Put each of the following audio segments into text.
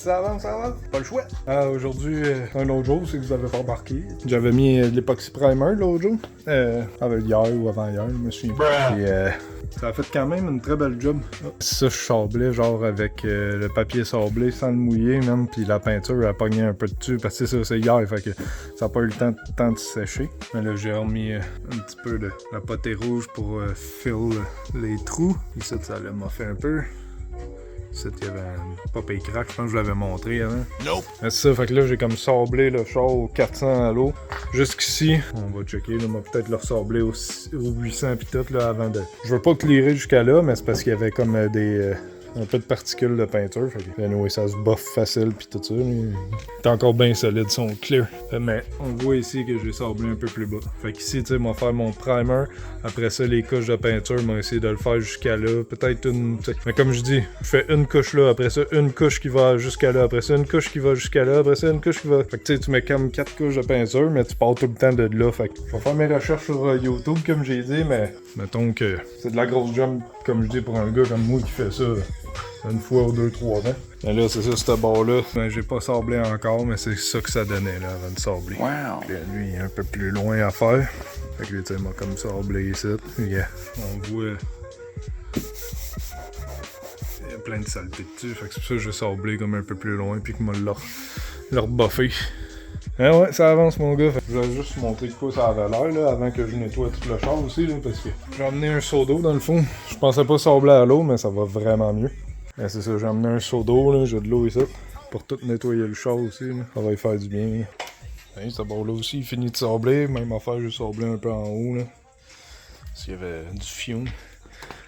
Ça avance, pas le choix. Aujourd'hui, un autre jour, c'est que vous avez pas remarqué. J'avais mis de l'époxy primer l'autre jour. Avec hier ou avant-hier, je me souviens pas. Puis, ça a fait quand même une très belle job. Ça, je sablais genre avec le papier sablé sans le mouiller, même. Puis la peinture a pogné un peu dessus parce que c'est hier, fait que ça n'a pas eu le temps de sécher. Mais là, j'ai remis un petit peu de la potée rouge pour fill les trous. Ici, ça m'a fait un peu. Ici, il y avait un pop et crack, je pense que je l'avais montré avant. Nope! C'est ça, fait que là, j'ai comme sablé le char au 400 à l'eau. Jusqu'ici, on va checker, là, on va peut-être le ressabler au 800 pis tout, là, avant de... Je veux pas clearer jusqu'à là, mais c'est parce qu'il y avait comme un peu de particules de peinture, fait que anyway, ça se boffe facile pis tout ça. Il est encore bien solide son clear. Mais on voit ici que j'ai sablé un peu plus bas. Fait qu'ici, tu sais, on va faire mon primer. Après ça, les couches de peinture, on va essayer de le faire jusqu'à là. Peut-être une... T'sais. Mais comme je dis, je fais une couche là, après ça, une couche qui va jusqu'à là, après ça, une couche qui va jusqu'à là, après ça, une couche qui va... Fait que tu sais, tu mets comme 4 couches de peinture, mais tu pars tout le temps de là. Fait que je vais faire mes recherches sur YouTube, comme j'ai dit, mais mettons que c'est de la grosse job, comme je dis, pour un gars comme moi qui fait ça une fois ou 2-3 ans. Et là, c'est ça, ce bord-là. Ben, j'ai pas sablé encore, mais c'est ça que ça donnait, là, avant de sabler. Wow! Puis, lui, il est un peu plus loin à faire. Fait que lui, tu sais, il m'a comme sablé ici. Yeah. On voit... Il y a plein de saleté dessus. Fait que c'est pour ça que j'ai sablé comme un peu plus loin, puis qu'il m'a le rebuffé. Ah ouais, ça avance, mon gars. Fait que je vais juste montrer de quoi ça avait l'air, là, avant que je nettoie tout le char aussi, là, parce que j'ai emmené un seau d'eau, dans le fond. Je pensais pas sabler à l'eau, mais ça va vraiment mieux. Ben, c'est ça, j'ai emmené un seau d'eau, là, j'ai de l'eau ici, pour tout nettoyer le char aussi, là. Ça va y faire du bien. Ben, ce bord-là aussi, il finit de sabler, même affaire, j'ai sablé un peu en haut, là. Parce qu'il y avait du fion.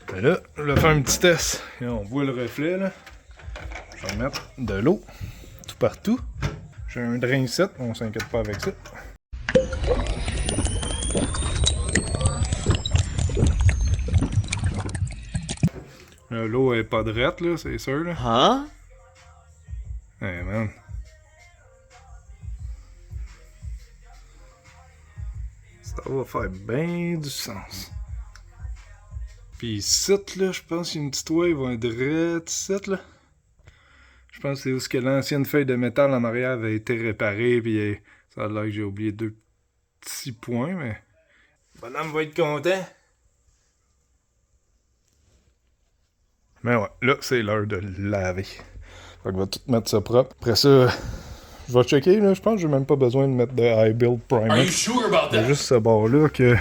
Ben là, je vais faire un petit test. Et on voit le reflet, là. Je vais mettre de l'eau, tout partout. J'ai un drain ici, on s'inquiète pas avec ça. L'eau est pas drette, là, c'est sûr, là. Hein? Hey, man. Ça va faire bien du sens. Puis ici, là, je pense qu'il y a une petite wave, va être drette ici, là. Je pense que c'est où ce que l'ancienne feuille de métal en arrière avait été réparée, puis ça a l'air que j'ai oublié 2 petits points, mais... Le bonhomme va être content. Mais ouais, là, c'est l'heure de laver. Fait que je vais tout mettre ça propre. Après ça, je vais checker, là, je pense que j'ai même pas besoin de mettre de High Build Primer. Are you sure about Il y a that? juste ce bord-là que...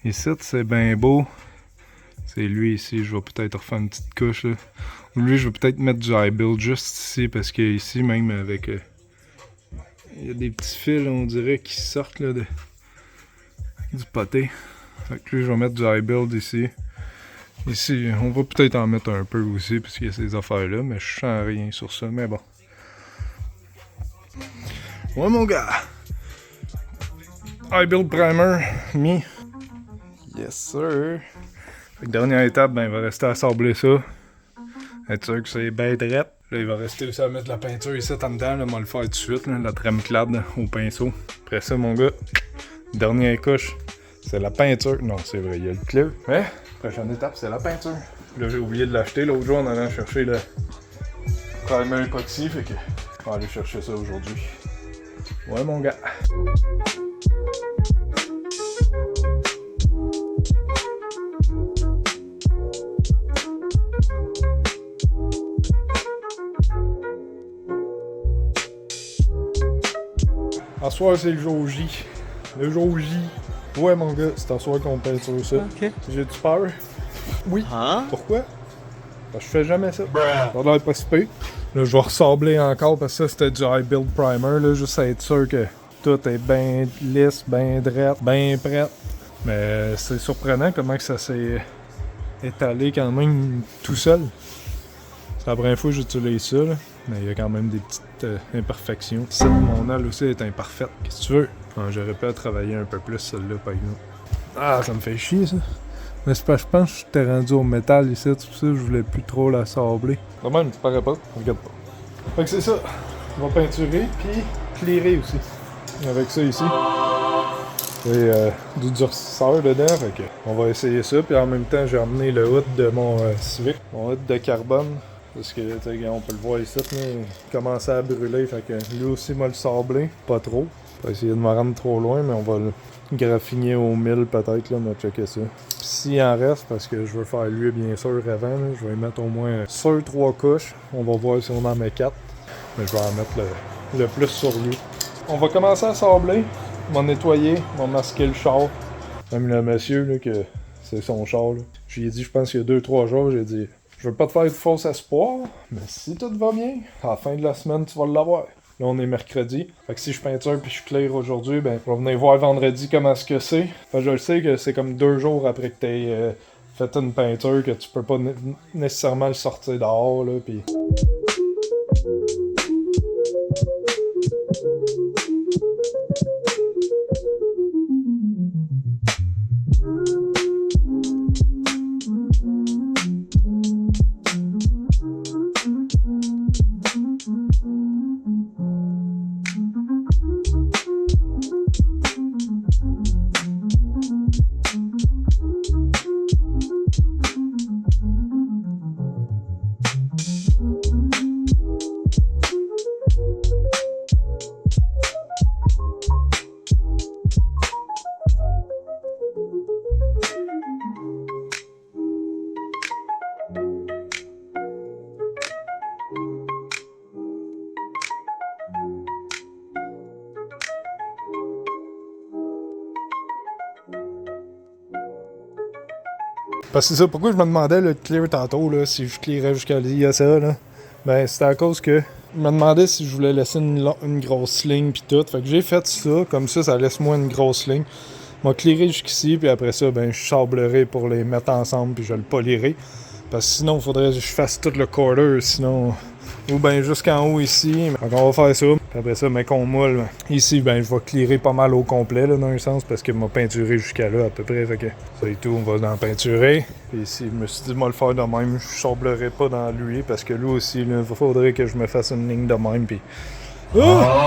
Ici, c'est bien beau. C'est lui ici, je vais peut-être refaire une petite couche, là. Lui, je vais peut-être mettre du High Build juste ici, parce que ici, même avec... il y a des petits fils, on dirait, qui sortent, là, du poté. Fait que lui, je vais mettre du High Build ici. Ici, on va peut-être en mettre un peu aussi, parce qu'il y a ces affaires-là, mais je sens rien sur ça, mais bon. Ouais, mon gars! High Build Primer, mis. Yes, sir! Fait que dernière étape, ben, il va rester à sabler ça. Être sûr que c'est bien drette. Là, il va rester aussi à mettre la peinture ici en dedans, là, on va le faire tout de suite, là, la tremclade au pinceau. Après ça, mon gars, dernière couche, c'est la peinture. Non, c'est vrai, il y a le clear. Mais, prochaine étape, c'est la peinture. Là, j'ai oublié de l'acheter l'autre jour en allant chercher le primer époxy, fait que on va aller chercher ça aujourd'hui. Ouais, mon gars. À soir, c'est le jour J. Le jour J. Ouais, mon gars, c'est à soir qu'on peinture ça. Ok. J'ai-tu peur? Oui. Hein? Pourquoi? Parce que je fais jamais ça. Ça a l'air pas si pire. Là, je vais ressabler encore parce que ça, c'était du High Build Primer, là, juste à être sûr que tout est bien lisse, bien drette, bien prête. Mais c'est surprenant comment que ça s'est étalé quand même tout seul. C'est la première fois que j'utilise ça, là. Mais il y a quand même des petites imperfections. Cette, mon aile aussi est imparfaite. Qu'est-ce que tu veux? J'aurais pu travailler un peu plus celle-là, par exemple. Ah, ça me fait chier, ça. Mais c'est parce que je pense que j'étais rendu au métal ici, c'est pour ça que je voulais plus trop la sabler. Vraiment, tu parais pas, regarde pas. Fait que c'est ça. On va peinturer, puis clairer aussi. Avec ça ici. Et du durcisseur dedans, fait que on va essayer ça. Puis en même temps, j'ai emmené le hood de mon Civic. Mon hood de carbone. Parce que, tu sais, on peut le voir ici, là, il commençait à brûler, fait que lui aussi m'a le sablé, pas trop. On va essayer de me rendre trop loin, mais on va le graffiner au 1000 peut-être, là, on va checker ça. Puis s'il en reste, parce que je veux faire lui bien sûr avant, là, je vais y mettre au moins sur 3 couches. On va voir si on en met 4. Mais je vais en mettre le plus sur lui. On va commencer à sabler, on va nettoyer, on va masquer le char. Même le monsieur, là, que c'est son char, là. J'ai dit, je pense qu'il y a 2-3 jours, j'ai dit, je veux pas te faire de faux espoir, mais si tout va bien, à la fin de la semaine, tu vas l'avoir. Là, on est mercredi. Fait que si je peinture puis je suis clair aujourd'hui, ben, je vais venir voir vendredi comment est-ce que c'est. Fait que je le sais que c'est comme 2 jours après que t'aies fait une peinture que tu peux pas nécessairement le sortir dehors, là, pis... Parce que c'est ça, pourquoi je me demandais le clear tantôt, là, si je clearais jusqu'à l'ISA, là. Ben, c'était à cause que je me demandais si je voulais laisser une grosse ligne pis tout. Fait que j'ai fait ça, comme ça laisse moins une grosse ligne. M'a clearé jusqu'ici, puis après ça, ben, je sablerai pour les mettre ensemble, puis je le polirai. Parce que sinon, il faudrait que je fasse tout le quarter, sinon... Ou ben jusqu'en haut ici. Donc on va faire ça. Puis après ça, mais qu'on moule. Ici, ben je vais clearer pas mal au complet, là, dans un sens, parce qu'il m'a peinturé jusqu'à là à peu près. Fait que ça et tout, on va en peinturer. Puis ici, je me suis dit, moi le faire de même, je sablerai pas dans lui, parce que lui aussi, il faudrait que je me fasse une ligne de même. Puis... Ah!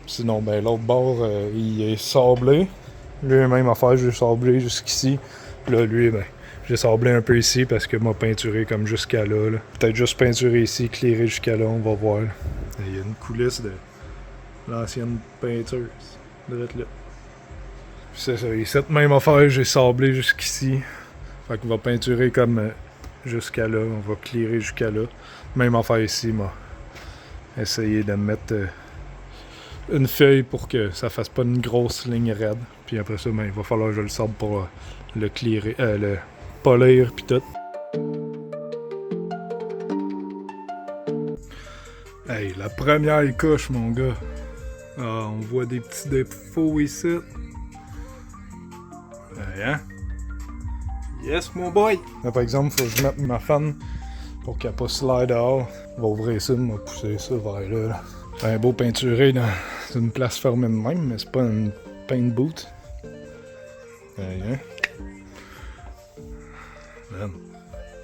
Sinon, ben l'autre bord, il est sablé. Lui, même affaire, j'ai sablé jusqu'ici. Puis là, lui, ben... j'ai sablé un peu ici parce que m'a peinturé comme jusqu'à là. Peut-être juste peinturé ici, clairé jusqu'à là, on va voir. Là. Il y a une coulisse de l'ancienne peinture. Direct là. Puis c'est ça, et cette même affaire, j'ai sablé jusqu'ici. Fait qu'on va peinturer comme jusqu'à là, on va clairer jusqu'à là. Même affaire ici, m'a essayé de mettre une feuille pour que ça fasse pas une grosse ligne raide. Puis après ça, ben, il va falloir que je le sable pour le clairer, le polir pis tout. Hey, la première couche, mon gars. Ah, on voit des petits défauts ici. Hey, hein? Yes, mon boy! Là, par exemple, faut que je mette ma fan pour qu'elle pas slide dehors. On va ouvrir ça, on va pousser ça vers là. C'est un beau peinturé dans une place fermée de même, mais c'est pas une paint boot. Hey, hein? Man.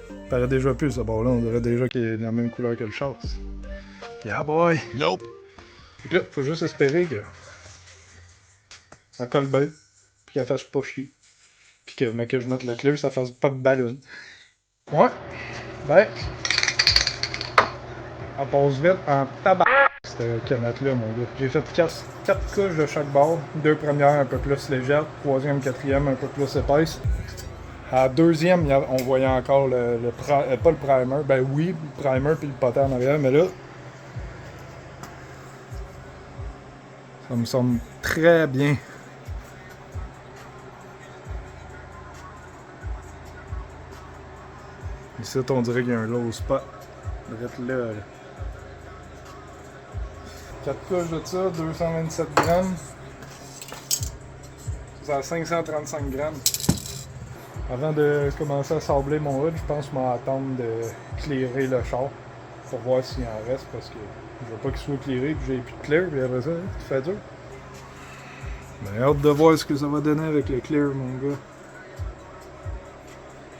Ça paraît déjà plus ce bord-là, on dirait déjà qu'il est de la même couleur que le char. Yeah boy! Nope! Donc là, faut juste espérer que ça colle bien, pis qu'elle fasse pas chier. Pis que, mais que je mette le clear, ça fasse pas de ballon. Ouais! Ben... on passe vite en tabac. Cette canette-là, mon gars. J'ai fait 4 couches de chaque bord. 2 premières un peu plus légères, 3e, 4e un peu plus épaisse. À la 2e, on voyait encore pas le primer, ben oui, le primer puis le potin en arrière, mais là, ça me semble très bien. Ici, on dirait qu'il y a un low spot. Direct là. 4 couches de ça, 227 grammes. C'est à 535 grammes. Avant de commencer à sabler mon hood, je pense que je vais attendre de clairer le char pour voir s'il en reste parce que je veux pas qu'il soit clairé puis j'ai plus de clear puis après ça, ça fait dur. Ben, hâte de voir ce que ça va donner avec le clear, mon gars.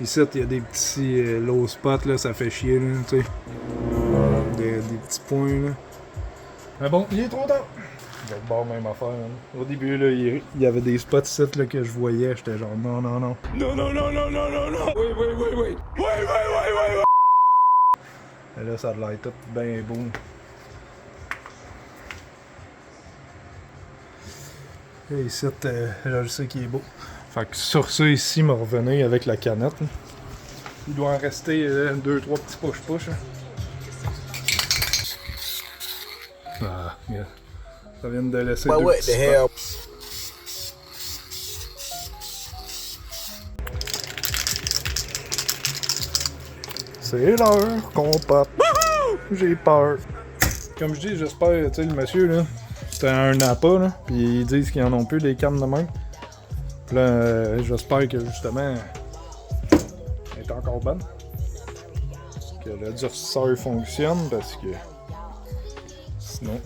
Ici, il y a des petits low spots, là, ça fait chier, là, tu sais. Des petits points, là. Mais bon, il est trop tard! Je vais bord même affaire, hein. Au début, là, il y avait des spots ici là, que je voyais, j'étais genre non, non, non. Non, non, non, non, non, non, non! Oui, oui, oui, oui! Oui, oui, oui, oui, oui! Et là, ça a l'air tout bien beau. Et ici, là, je sais qu'il est beau. Fait que sur ça, ici, me revenez avec la canette. Là. Il doit en rester 2-3 petits push-push. Ah, yeah. Ça vient de laisser deux petits spots. C'est l'heure qu'on pop. J'ai peur. Comme je dis, j'espère, tu sais, le monsieur, là, c'était un Napa, là, pis ils disent qu'ils en ont plus des cannes de même. Pis là, j'espère que, justement, elle est encore bonne. Que le durcisseur fonctionne, parce que sinon,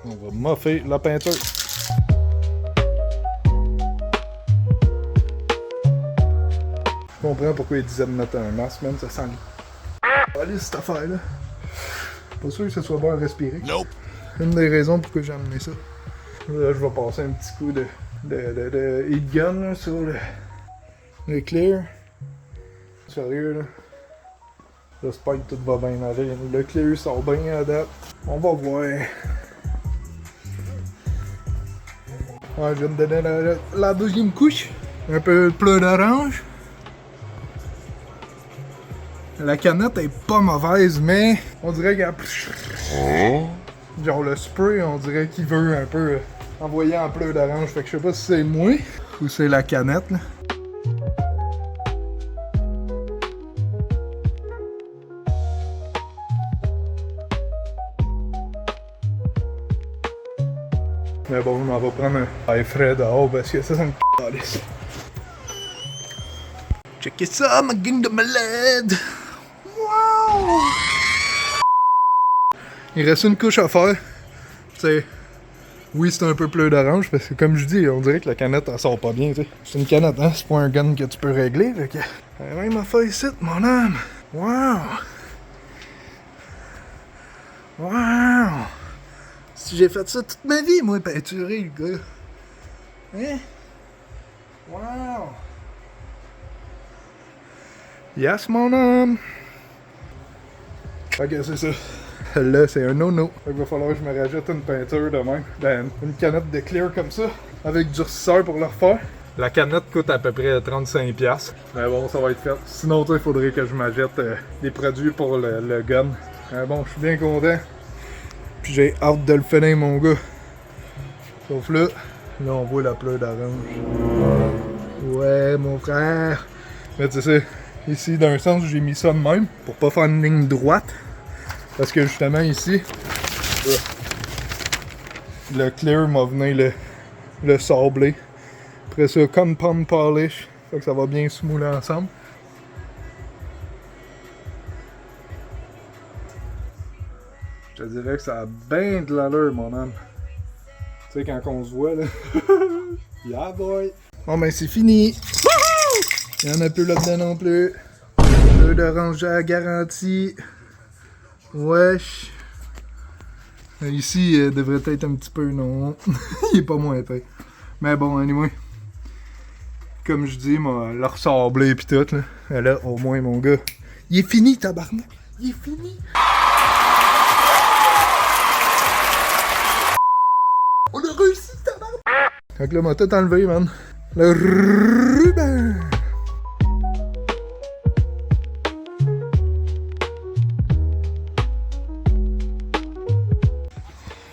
on va moffer la peinture. Je comprends pourquoi ils disaient de mettre un masque, même, ça sent allez, cette affaire-là. Pas sûr que ce soit bon à respirer. Nope. Une des raisons pourquoi j'ai amené ça. Là, je vais passer un petit coup de heat gun là, sur le clear. Sérieux, là. J'espère que tout va bien aller. Le clear sort bien à date. On va voir. Ouais, je viens de donner la deuxième couche. Un peu de plat d'orange. La canette est pas mauvaise, mais on dirait qu'elle... Genre le spray, on dirait qu'il veut un peu envoyer en pleurs d'orange. Fait que je sais pas si c'est moi ou c'est la canette, là. Mais bon, on va prendre un air frais dehors parce que ça me calisse. Checkez ça, ma gang de malades! Wow! Il reste une couche à faire. T'sais, oui, c'est un peu pleur d'orange parce que, comme je dis, on dirait que la canette elle sort pas bien. T'sais. C'est une canette, hein? C'est pas un gun que tu peux régler. Fait que. Même affaire ici, mon âme! Wow! Wow! Si j'ai fait ça toute ma vie, moi, peinturer, le gars. Hein? Wow! Yes, mon homme! Ok, c'est ça. Là, c'est un no-no. Il va falloir que je me rajoute une peinture de même. Ben, une canette de clear comme ça, avec durcisseur pour le refaire. La canette coûte à peu près 35$. Mais bon, ça va être fait. Sinon, il faudrait que je m'achète des produits pour le gun. Mais bon, je suis bien content. Puis j'ai hâte de le finir, mon gars. Sauf là, on voit la pleure d'orange. Ouais, mon frère. Mais tu sais, ici, d'un sens, j'ai mis ça de même pour pas faire une ligne droite. Parce que justement, ici, le clear m'a venu le sabler. Après ça, compound polish. Fait que ça va bien se mouler ensemble. Je te dirais que ça a bien de l'allure, mon homme. Tu sais, quand on se voit, là. Yeah, boy! Bon, ben, c'est fini! Il y en a plus là-dedans non plus. Peu d'orange à garantie. Wesh. Ici, il devrait être un petit peu, non. Il est pas moins épais. Mais bon, anyway. Comme je dis, moi, le ressabler pis tout, là. Et là, au moins, mon gars. Il est fini, tabarnak! Il est fini! On a réussi, tabarnak! Fait que là, m'a tout enlevé, man. Le ruban!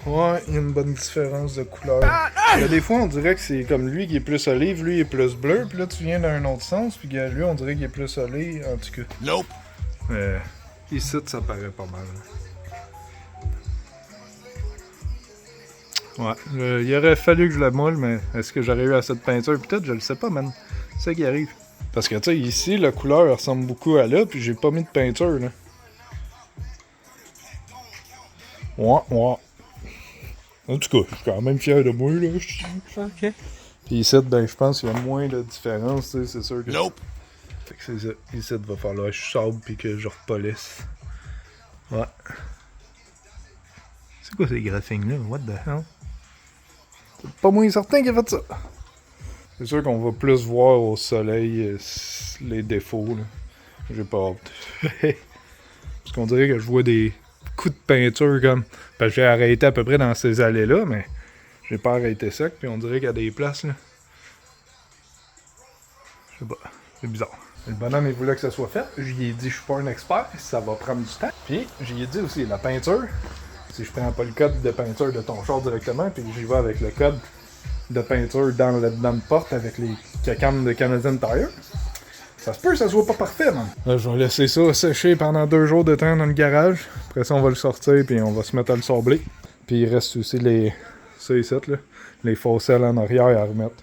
Ouais, il y a une bonne différence de couleur. Il y a des fois, on dirait que c'est comme lui qui est plus olive, lui il est plus bleu, puis là tu viens d'un autre sens, puis lui on dirait qu'il est plus olive, en tout cas. Nope! Ici, ça paraît pas mal. Ouais, il aurait fallu que je la moule, mais est-ce que j'aurais eu assez de peinture? Peut-être, je le sais pas, man. C'est ça qui arrive. Parce que, tu sais, ici, la couleur ressemble beaucoup à là, puis j'ai pas mis de peinture, là. Ouais. En tout cas, je suis quand même fier de moi, là. Ok. Puis ici, ben, je pense qu'il y a moins de différence, tu sais, c'est sûr que... Nope! Fait que c'est ça. Ici, il va falloir que je sable puis que je repolisse. Ouais. C'est quoi ces graphiques-là? What the hell? C'est pas moins certain qu'il a fait ça. C'est sûr qu'on va plus voir au soleil les défauts, là. J'ai pas hâte. Parce qu'on dirait que je vois des coups de peinture comme... Parce que j'ai arrêté à peu près dans ces allées-là, mais j'ai pas arrêté sec, puis on dirait qu'il y a des places, là. Je sais pas, c'est bizarre. Le bonhomme, il voulait que ça soit fait. J'y ai dit, je suis pas un expert, ça va prendre du temps. Puis, j'y ai dit aussi, la peinture, si je prends pas le code de peinture de ton char directement, puis j'y vais avec le code de peinture dans le porte avec les cacanes de Canadian Tire, ça se peut que ça soit pas parfait, man. Là, je vais laisser ça sécher pendant 2 jours de temps dans le garage. Après ça, on va le sortir, puis on va se mettre à le sabler. Puis il reste aussi ça ici, là, les fosselles en arrière à remettre.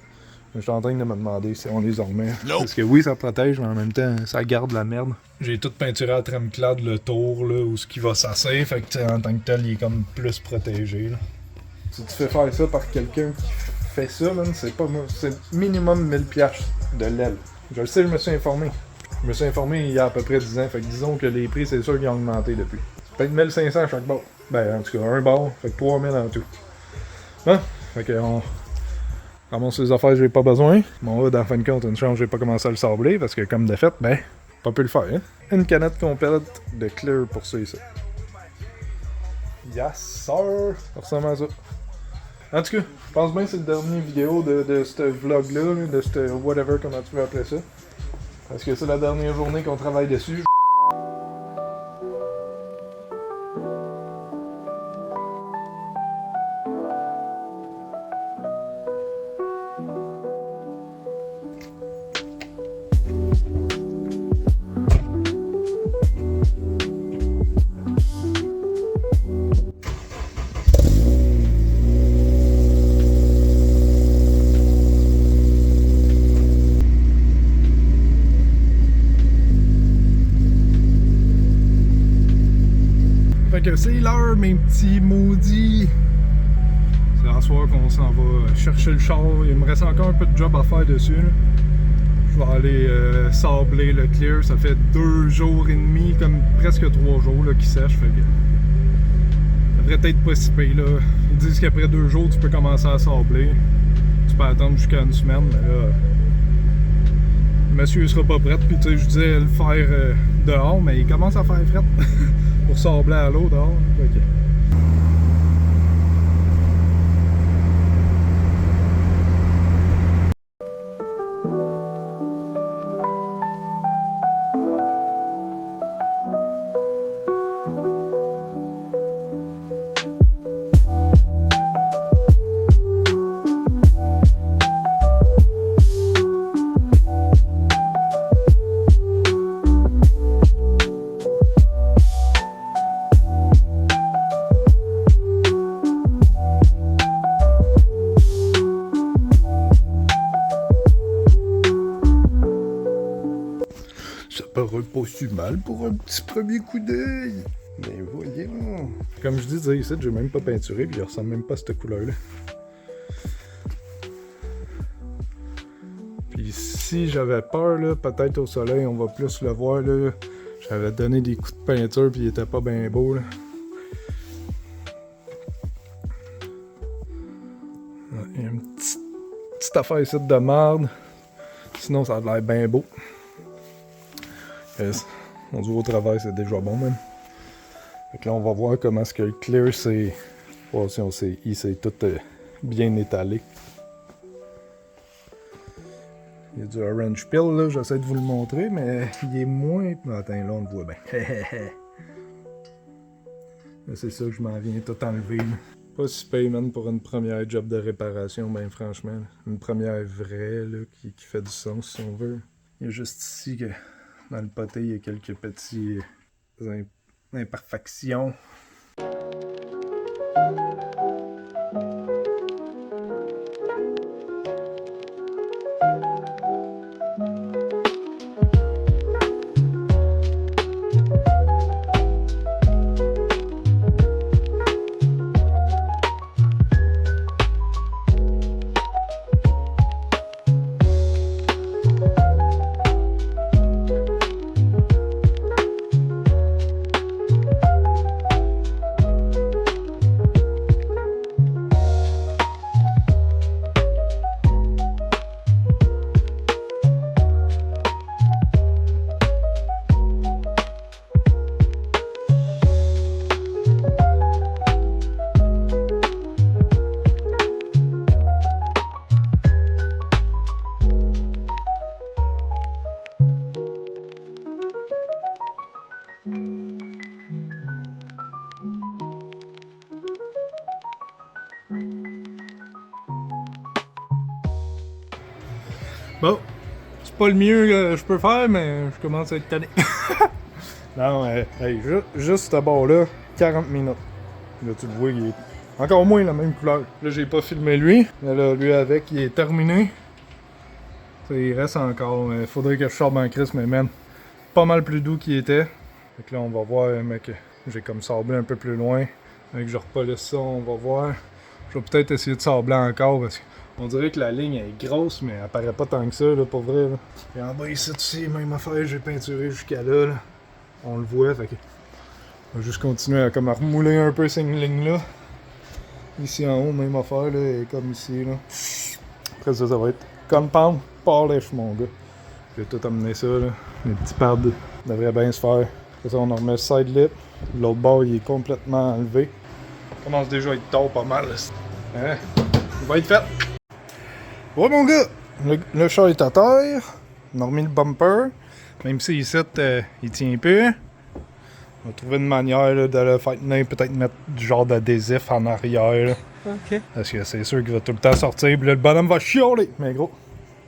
Je suis en train de me demander si on les remet. Parce que oui, ça protège, mais en même temps, ça garde la merde. J'ai tout peinturé à Tremclad le tour, là, où ce qui va s'asser. Fait que, en tant que tel, il est comme plus protégé, là. Si tu fais faire ça par quelqu'un qui fait ça, man, c'est pas moi. C'est minimum 1000$ de l'aile. Je le sais, je me suis informé. Je me suis informé il y a à peu près 10 ans. Fait que disons que les prix, c'est sûr qu'ils ont augmenté depuis. C'est peut-être 1500 à chaque bar. Ben, en tout cas, un bar. Fait que 3000 en tout. Hein? Fait que on ramasse les affaires que j'ai pas besoin. Mon hood, en fin de compte, une chance, j'ai pas commencé à le sabler parce que, comme de fait, ben, pas pu le faire. Hein? Une canette complète de clear pour ça ici. Yes, sir! Ça ressemble à ça. En tout cas, je pense bien que c'est le dernier vidéo de ce vlog-là, de ce whatever, comment tu veux appeler ça. Parce que c'est la dernière journée qu'on travaille dessus. Fait que c'est l'heure, mes petits maudits. C'est à soir qu'on s'en va chercher le char. Il me reste encore un peu de job à faire dessus, là. Je vais aller sabler le clear. Ça fait 2 jours et demi, comme presque 3 jours là, qu'il sèche. Fait que ça devrait peut-être pas si pire, là. Ils disent qu'après 2 jours, tu peux commencer à sabler. Tu peux attendre jusqu'à une semaine, mais là... Le monsieur sera pas prêt, puis tu sais, je disais le faire dehors, mais il commence à faire fret pour sabler à l'eau dehors. Okay. Ça paraît pas si mal pour un petit premier coup d'œil. Mais voyons. Comme je disais ici, j'ai même pas peinturé, puis il ressemble même pas à cette couleur-là. Puis si j'avais peur, là, peut-être au soleil, on va plus le voir, là. J'avais donné des coups de peinture, puis il était pas bien beau, là. Il y a une petite affaire ici de merde. Sinon, ça a l'air bien beau. Yes. On dit au travail, c'est déjà bon, même. Fait que là, on va voir comment est-ce que le clear s'est... Oh, si on s'est... Il s'est tout bien étalé. Il y a du orange peel, là. J'essaie de vous le montrer, mais il est moins... Attends, là, on le voit bien. C'est ça que je m'en viens tout enlever, là. Pas si payman pour une première job de réparation, ben franchement. Une première vraie, là, qui fait du sens, si on veut. Il y a juste ici que... Dans le poté, il y a quelques petites imperfections. Bon, c'est pas le mieux que je peux faire, mais je commence à être tanné. Non, hey, juste ce bord-là, 40 minutes. Là, tu le vois, il est encore moins la même couleur. Là, j'ai pas filmé lui, mais là, lui avec, il est terminé. Ça, il reste encore, mais faudrait que je sorte en crise, mais man, pas mal plus doux qu'il était. Fait que là, on va voir, mec, j'ai comme sablé un peu plus loin. Fait que je repolisse ça, on va voir. Je vais peut-être essayer de sabler encore, parce qu'on dirait que la ligne est grosse, mais elle paraît pas tant que ça, là, pour vrai. Là. Et en bas ici, tu sais, même affaire, j'ai peinturé jusqu'à là, là. On le voit, fait que on va juste continuer à comme à remouler un peu cette ligne-là. Ici en haut, même affaire, là, et comme ici, là. Après ça, ça va être compound polish, mon gars. Je vais tout amener ça, là. Les petits pads devraient bien se faire. Après ça, on en remet le side lip. L'autre bord, il est complètement enlevé. Il commence déjà à être tard pas mal, là. Hein? Il va être fait. Ouais, mon gars, le char est à terre. On a remis le bumper. Même si ici, il tient peu. On va trouver une manière là, de le faire tenir, peut-être mettre du genre d'adhésif en arrière. Là. Ok. Parce que c'est sûr qu'il va tout le temps sortir. Puis là, le bonhomme va chialer. Mais gros,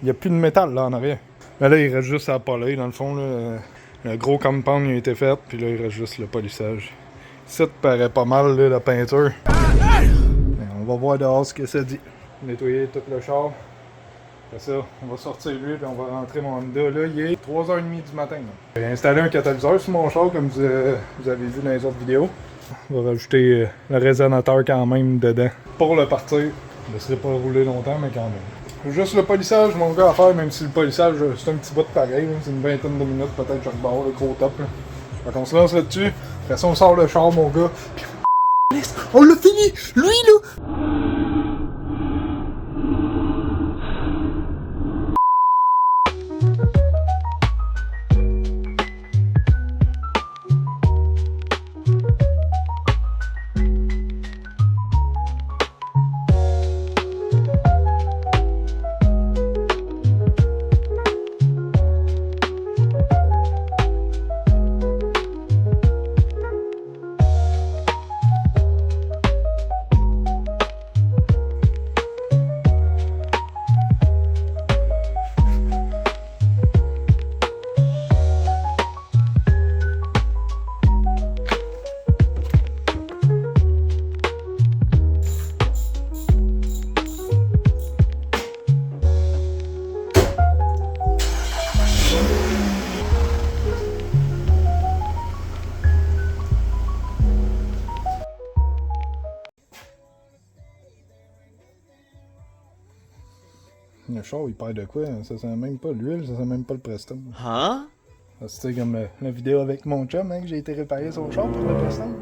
il n'y a plus de métal là en arrière. Mais là, il reste juste à polir dans le fond. Là. Le gros compound il a été fait. Puis là, il reste juste le polissage. Ça te paraît pas mal là, la peinture. Mais on va voir dehors ce que ça dit. Nettoyer tout le char. Après ça, on va sortir lui et on va rentrer mon Honda. Là, il est 3h30 du matin. J'ai installé un catalyseur sur mon char comme vous avez vu dans les autres vidéos. On va rajouter le résonateur quand même dedans. Pour le partir, je ne laisserai pas rouler longtemps, mais quand même. Juste le polissage, mon gars, à faire, même si le polissage, c'est un petit bout de pareil. C'est une vingtaine de minutes, peut-être, je rebord le gros top. Là. Fait qu'on se lance là-dessus. Après ça, on sort le char, mon gars. Puis on l'a fini! Lui, là! Le char, il perd de quoi? Ça sent même pas l'huile, ça sent même pas le Preston. Hein? C'est comme la vidéo avec mon chum, hein, que j'ai été réparer son char pour le Preston.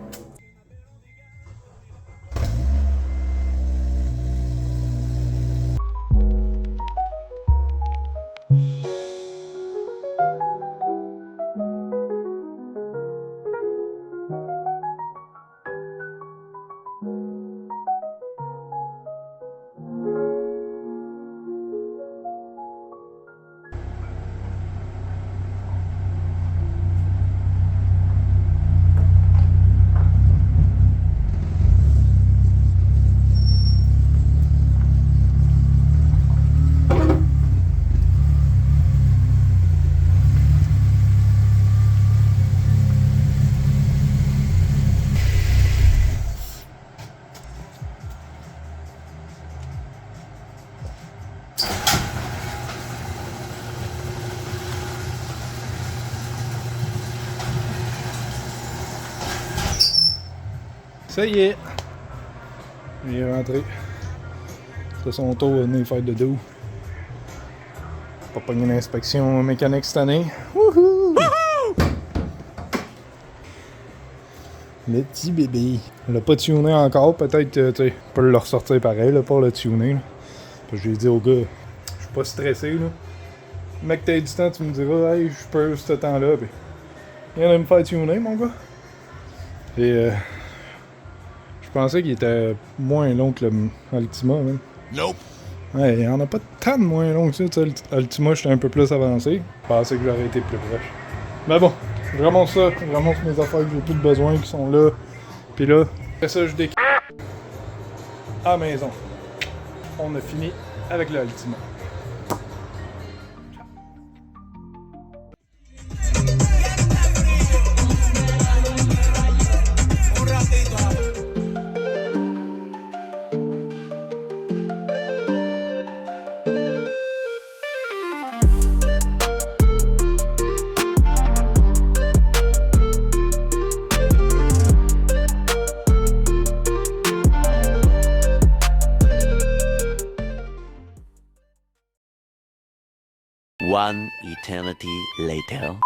Ça y est! Il est rentré. C'est son tour de venir faire de dos. Pas pogné l'inspection mécanique cette année. Wouhou! Le petit bébé. On l'a pas tuné encore, peut-être, tu sais, on peut le ressortir pareil, là, pour le tuner. Là. Puis j'ai dit au gars, je suis pas stressé, là. Mec, t'as du temps, tu me diras, hey, je peux ce temps-là, pis viens de me faire tuner, mon gars. Et je pensais qu'il était moins long que l'Altima, même. Nope. Ouais, il y en a pas tant de moins long que ça, tu sais. L'Altima, j'étais un peu plus avancé. Je pensais que j'aurais été plus proche. Mais bon, je remonte ça, je remonte mes affaires que j'ai plus de besoin, qui sont là. Puis là, après ça, je décale à la maison. On a fini avec l'Altima. One eternity later.